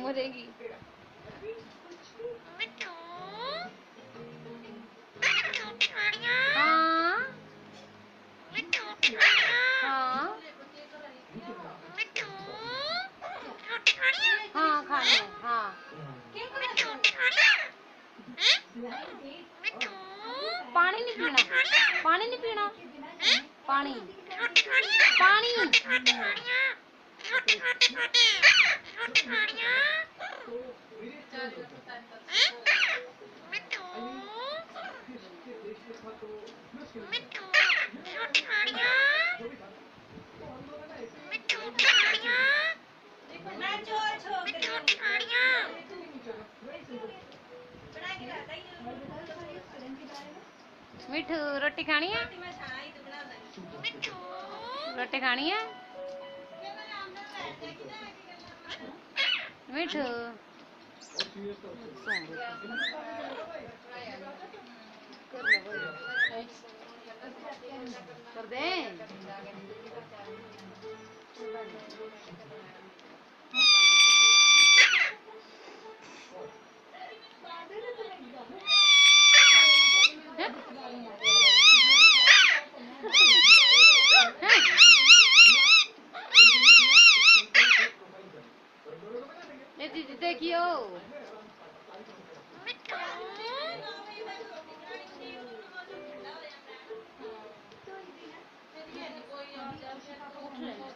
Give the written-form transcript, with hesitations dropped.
मरेगी। हाँ हाँ हाँ खाना है हाँ। पानी नहीं पीना, पानी नहीं पीना, पानी पानी। मिठू रोटी खानी है, रोटी खानी है मिठू। कर दे। ये दीदी देखियो।